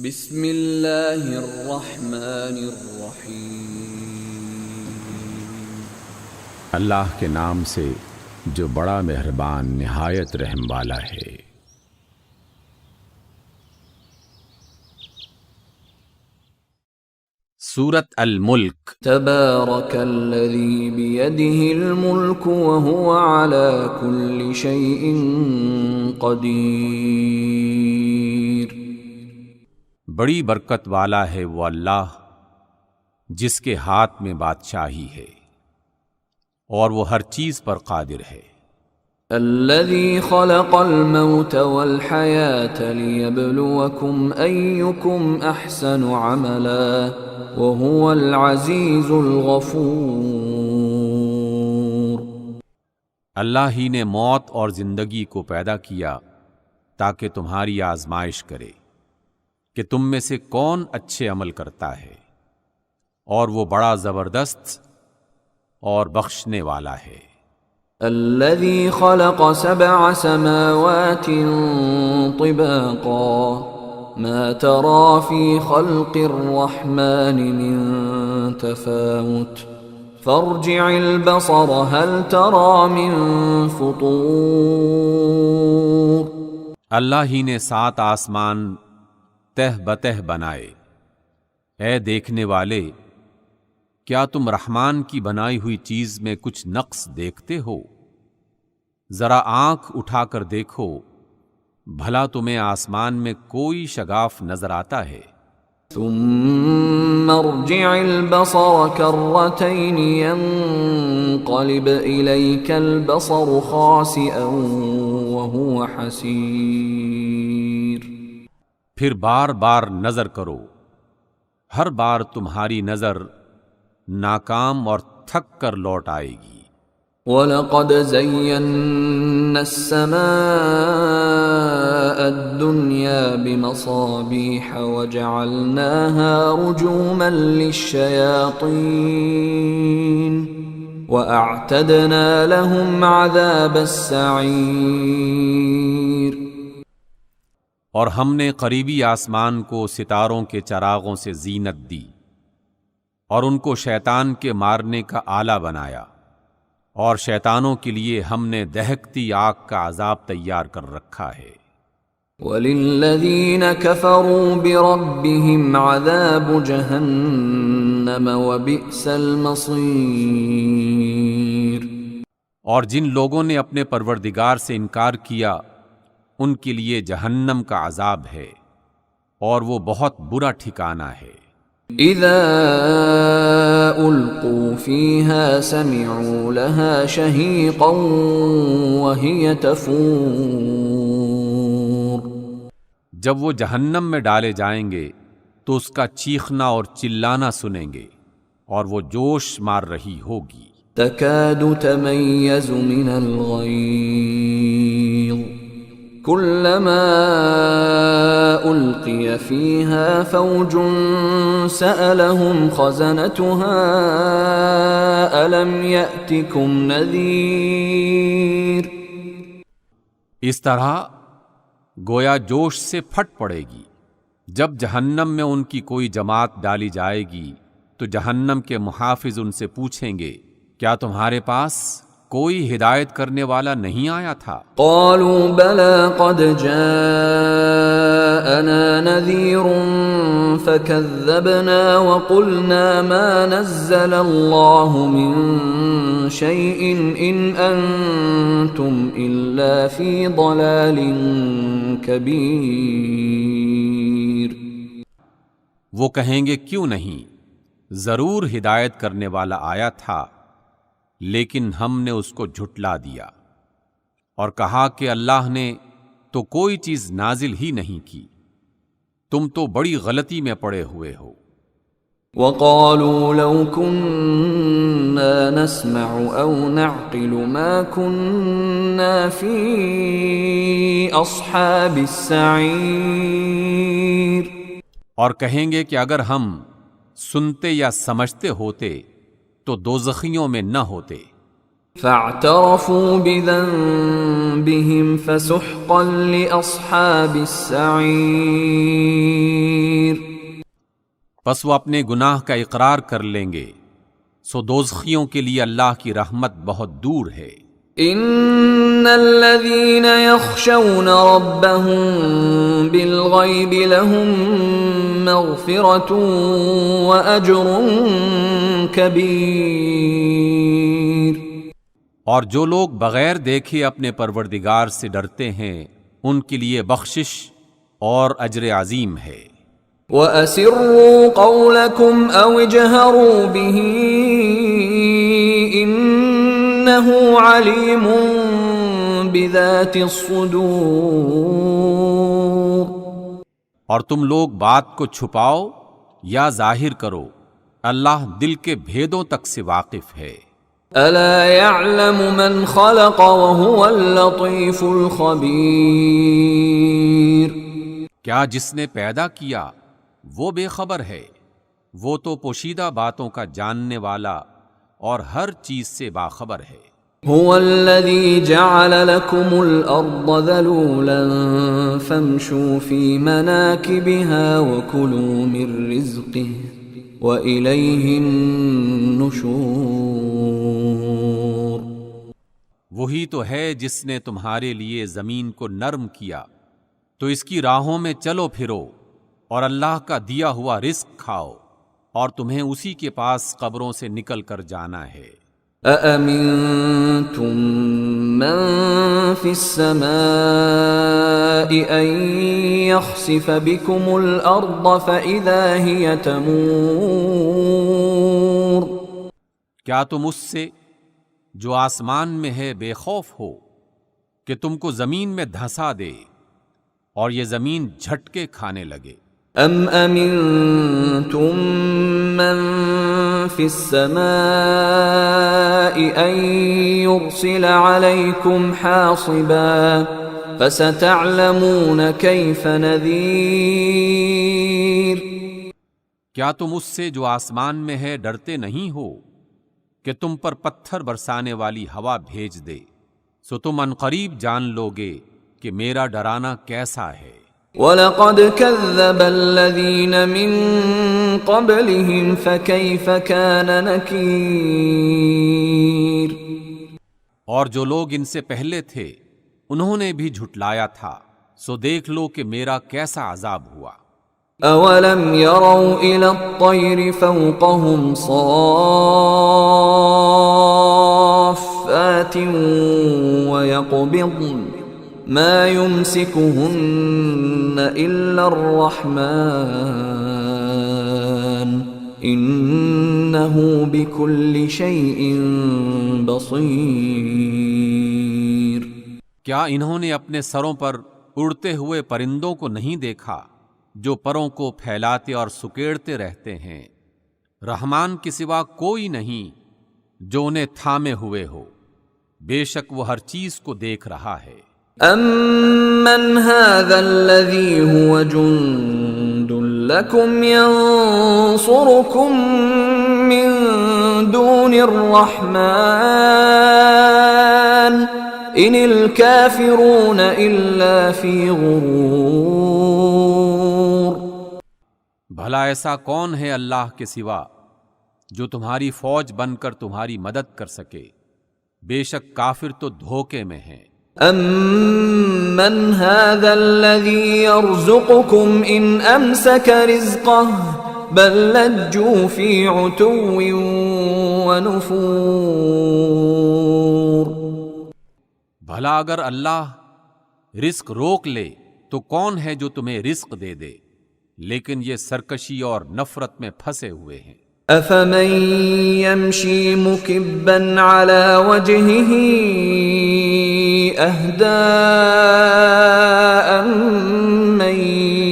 بسم اللہ الرحمن الرحیم۔ اللہ کے نام سے جو بڑا مہربان نہایت رحم والا ہے۔ سورۃ الملک۔ تبارک الذی بیدہ الملک وہو علی کل شیء قدیر۔ بڑی برکت والا ہے وہ اللہ جس کے ہاتھ میں بادشاہی ہے اور وہ ہر چیز پر قادر ہے۔ الذی خلق الموت والحیاة لیبلوکم ایکم احسن عملا وہو العزیز الغفور۔ اللہ ہی نے موت اور زندگی کو پیدا کیا تاکہ تمہاری آزمائش کرے کہ تم میں سے کون اچھے عمل کرتا ہے، اور وہ بڑا زبردست اور بخشنے والا ہے۔ الذي خلق 7 سماوات طباقا ما ترى في خلق الرحمن من تفاوت فارجع البصر هل ترى من فطور۔ اللہ ہی نے 7 آسمان تہ بتہ بنائے۔ اے دیکھنے والے، کیا تم رحمان کی بنائی ہوئی چیز میں کچھ نقص دیکھتے ہو؟ ذرا آنکھ اٹھا کر دیکھو، بھلا تمہیں آسمان میں کوئی شگاف نظر آتا ہے؟ ثم ارجع البصر كرتين ينقلب إليك البصر خاسئا وهو حسير۔ پھر بار بار نظر کرو، ہر بار تمہاری نظر ناکام اور تھک کر لوٹ آئے گی۔ وَلَقَدْ زَيَّنَّا السَّمَاءَ الدُّنْيَا بِمَصَابِيحَ وَجَعَلْنَاهَا رُجُومًا لِلشَّيَاطِينِ وَأَعْتَدْنَا لَهُمْ عَذَابَ السَّعِيرِ۔ اور ہم نے قریبی آسمان کو ستاروں کے چراغوں سے زینت دی، اور ان کو شیطان کے مارنے کا آلہ بنایا، اور شیطانوں کے لیے ہم نے دہکتی آگ کا عذاب تیار کر رکھا ہے۔ وَلِلَّذِينَ كَفَرُوا بِرَبِّهِمْ عَذَابُ جَهَنَّمَ وَبِئْسَ الْمَصِيرُ۔ اور جن لوگوں نے اپنے پروردگار سے انکار کیا ان کے لیے جہنم کا عذاب ہے، اور وہ بہت برا ٹھکانہ ہے۔ اذا القوا فيها سمعوا لها شهيقا وهي تفور۔ جب وہ جہنم میں ڈالے جائیں گے تو اس کا چیخنا اور چلانا سنیں گے، اور وہ جوش مار رہی ہوگی۔ تكاد تميز من الغيظ كلما ألقي فيها فوج سألهم خزنتها ألم يأتكم نذير۔ اس طرح گویا جوش سے پھٹ پڑے گی۔ جب جہنم میں ان کی کوئی جماعت ڈالی جائے گی تو جہنم کے محافظ ان سے پوچھیں گے، کیا تمہارے پاس کوئی ہدایت کرنے والا نہیں آیا تھا؟ قالوا بلى قد جاءنا نذير فكذبنا وقلنا ما نزل الله من شيء إن أنتم إلا في ضلال كبير۔ وہ کہیں گے کیوں نہیں، ضرور ہدایت کرنے والا آیا تھا، لیکن ہم نے اس کو جھٹلا دیا اور کہا کہ اللہ نے تو کوئی چیز نازل ہی نہیں کی، تم تو بڑی غلطی میں پڑے ہوئے ہو۔ وقالوا لو كنا نسمع او نعقل ما كنا في اصحاب السعير۔ اور کہیں گے کہ اگر ہم سنتے یا سمجھتے ہوتے تو دوزخیوں میں نہ ہوتے۔ فاعترفوا بذنبهم فسحقا لأصحاب السعیر. پس وہ اپنے گناہ کا اقرار کر لیں گے، سو دوزخیوں کے لیے اللہ کی رحمت بہت دور ہے۔ ان الذين يخشون ربهم بالغيب لهم مغفرة واجر كبير. اور جو لوگ بغیر دیکھے اپنے پروردگار سے ڈرتے ہیں ان کے لیے بخشش اور اجر عظیم ہے۔ وَأَسِرُّوا قَوْلَكُمْ أَوْ اجْهَرُوا بِهِ إِنَّهُ عَلِيمٌ بِذَاتِ الصُّدُورِ. اور تم لوگ بات کو چھپاؤ یا ظاہر کرو، اللہ دل کے بھیدوں تک سے واقف ہے۔ أَلَا يَعْلَمُ مَنْ خَلَقَ وَهُوَ اللَّطِيفُ الْخَبِيرُ. کیا جس نے پیدا کیا وہ بے خبر ہے؟ وہ تو پوشیدہ باتوں کا جاننے والا اور ہر چیز سے باخبر ہے۔ هو الذي جعل لكم الأرض ذلولا فامشوا في مناكبها وكلوا من رزقه وإليه النشور. وہی تو ہے جس نے تمہارے لیے زمین کو نرم کیا، تو اس کی راہوں میں چلو پھرو اور اللہ کا دیا ہوا رزق کھاؤ، اور تمہیں اسی کے پاس قبروں سے نکل کر جانا ہے۔ أَأَمِنتُم مَّن فِي السَّمَاءِ أَن يَخْسِفَ بِكُمُ الْأَرْضَ فَإِذَا هِيَ تَمُورُ. کیا تم اس سے جو آسمان میں ہے بے خوف ہو کہ تم کو زمین میں دھنسا دے اور یہ زمین جھٹکے کھانے لگے؟ ام امنتم من فی السماء ان يرسل علیکم حاصبا فستعلمون کیف نذیر. کیا تم اس سے جو آسمان میں ہے ڈرتے نہیں ہو کہ تم پر پتھر برسانے والی ہوا بھیج دے؟ سو تم عنقریب جان لوگے کہ میرا ڈرانا کیسا ہے۔ وَلَقَدْ كَذَّبَ الَّذِينَ مِن قَبْلِهِمْ فَكَيْفَ كَانَ نَكِيرِ. اور جو لوگ ان سے پہلے تھے انہوں نے بھی جھٹلایا تھا، سو دیکھ لو کہ میرا کیسا عذاب ہوا۔ أَوَلَمْ يَرَوْا إِلَى الطَّيْرِ فَوْقَهُمْ صَافَّاتٍ وَيَقْبِضْنَ مَا يُمْسِكُهُنَّ إِلَّا الرَّحْمَنُ إِنَّهُ بِكُلِّ شَيْءٍ بَصِيرٌ. کیا انہوں نے اپنے سروں پر اڑتے ہوئے پرندوں کو نہیں دیکھا جو پروں کو پھیلاتے اور سکیڑتے رہتے ہیں؟ رحمان کے سوا کوئی نہیں جو انہیں تھامے ہوئے ہو، بے شک وہ ہر چیز کو دیکھ رہا ہے۔ أَمَّنْ هَذَا الَّذِي هُوَ جُندٌ لَكُمْ يَنصُرُكُم مِّن دُونِ الرَّحْمَنِ إِنِ الْكَافِرُونَ إِلَّا فِي غُرُورٍ. بھلا ایسا کون ہے اللہ کے سوا جو تمہاری فوج بن کر تمہاری مدد کر سکے؟ بے شک کافر تو دھوکے میں ہیں۔ أَمَّنْ هَذَا الَّذِي يَرْزُقُكُمْ إِنْ أَمْسَكَ رِزْقَهُ بَلْ لَجُّوا فِي عُتُوٍّ وَنُفُورٍ. بھلا اگر اللہ رزق روک لے تو کون ہے جو تمہیں رزق دے دے؟ لیکن یہ سرکشی اور نفرت میں پھنسے ہوئے ہیں۔ أَفَمَن يَمْشِي مُكِبًّا عَلَى وَجْهِهِ أَهْدَىٰ أَمَّن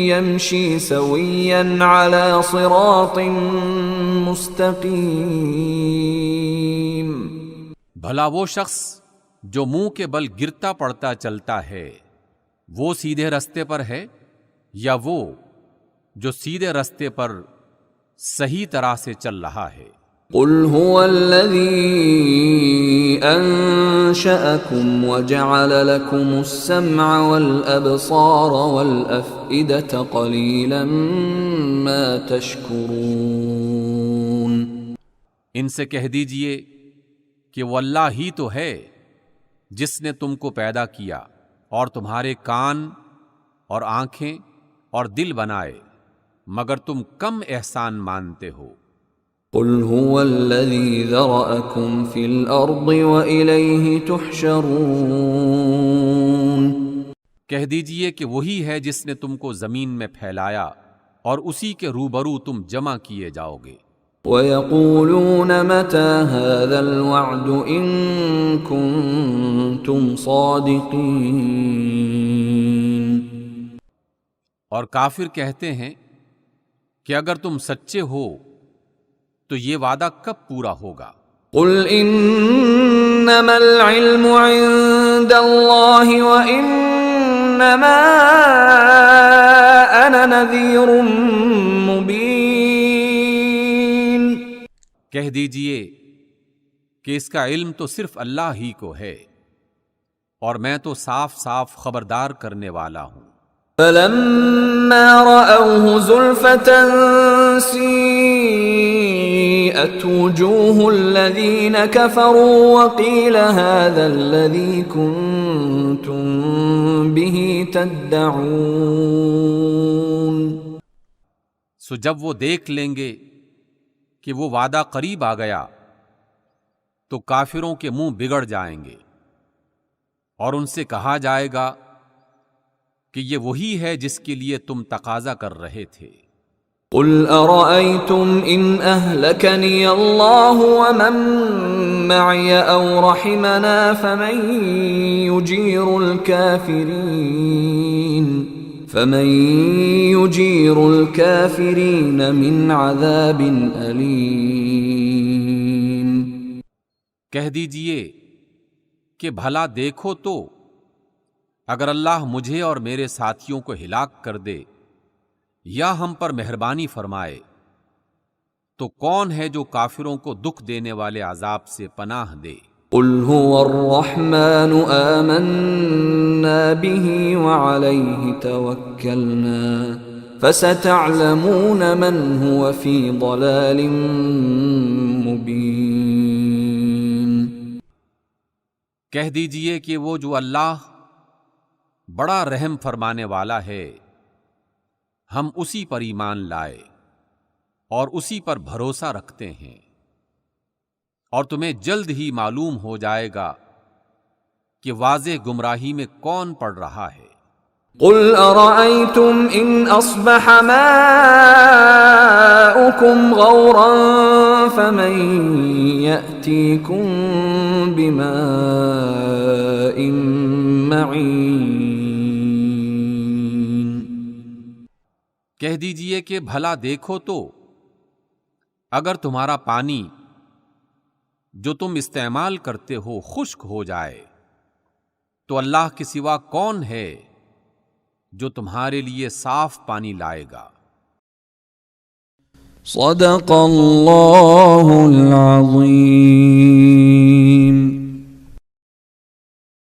يَمْشِي سَوِيًّا عَلَى صِرَاطٍ مُسْتَقِيمٍ. بھلا وہ شخص جو منہ کے بل گرتا پڑتا چلتا ہے وہ سیدھے رستے پر ہے، یا وہ جو سیدھے رستے پر صحیح طرح سے چل رہا ہے؟ قل هو الذي أنشأكم وجعل لكم السمع والأبصار والأفئدة قليلا ما تشكرون۔ ان سے کہہ دیجئے کہ وہ اللہ ہی تو ہے جس نے تم کو پیدا کیا اور تمہارے کان اور آنکھیں اور دل بنائے، مگر تم کم احسان مانتے ہو۔ قل هو الذي ذرأكم في الأرض وإليه تحشرون۔ کہہ دیجئے کہ وہی ہے جس نے تم کو زمین میں پھیلایا اور اسی کے روبرو تم جمع کیے جاؤ گے۔ وَيَقُولُونَ مَتَى هَذَا الْوَعْدُ إِن كُنتُمْ صَادِقِينَ۔ اور کافر کہتے ہیں کہ اگر تم سچے ہو تو یہ وعدہ کب پورا ہوگا؟ قُلْ إِنَّمَا الْعِلْمُ عِندَ اللَّهِ وَإِنَّمَا أَنَا نَذِيرٌ مُبِينٌ۔ کہہ دیجئے کہ اس کا علم تو صرف اللہ ہی کو ہے اور میں تو صاف صاف خبردار کرنے والا ہوں۔ فَلَمَّا رَأَوْهُ زُلْفَةً سِيئَتْ وُجُوهُ الَّذِينَ كَفَرُوا وَقِيلَ هَذَا الَّذِي كُنتُم بِهِ تَدَّعُونَ۔ سو جب وہ دیکھ لیں گے کہ وہ وعدہ قریب آ گیا تو کافروں کے منہ بگڑ جائیں گے اور ان سے کہا جائے گا کہ یہ وہی ہے جس کے لیے تم تقاضا کر رہے تھے۔ قُلْ أَرَأَيْتُمْ إِنْ أَهْلَكَنِيَ اللَّهُ وَمَن مَّعِيَ أَوْ رَحِمَنَا فَمَن يُجِيرُ الْكَافِرِينَ مِنْ عَذَابٍ أَلِيمٍ۔ کہہ دیجئے کہ بھلا دیکھو تو اگر اللہ مجھے اور میرے ساتھیوں کو ہلاک کر دے یا ہم پر مہربانی فرمائے تو کون ہے جو کافروں کو دکھ دینے والے عذاب سے پناہ دے؟ قُلْ هُوَ الرَّحْمَنُ آمَنَّا بِهِ وَعَلَيْهِ تَوَكَّلْنَا فَسَتَعْلَمُونَ مَنْ هُوَ فِي ضَلَالٍ مُبِينٍ۔ کہہ دیجئے کہ وہ جو اللہ بڑا رحم فرمانے والا ہے، ہم اسی پر ایمان لائے اور اسی پر بھروسہ رکھتے ہیں، اور تمہیں جلد ہی معلوم ہو جائے گا کہ واضح گمراہی میں کون پڑ رہا ہے۔ قُلْ أَرَأَيْتُمْ إِنْ أَصْبَحَ مَاؤُكُمْ غَوْرًا فَمَن يَأْتِيكُم بِمَاءٍ مَّعِينٍ۔ کہہ دیجئے کہ بھلا دیکھو تو اگر تمہارا پانی جو تم استعمال کرتے ہو خشک ہو جائے تو اللہ کے سوا کون ہے جو تمہارے لیے صاف پانی لائے گا؟ صدق اللہ العظیم۔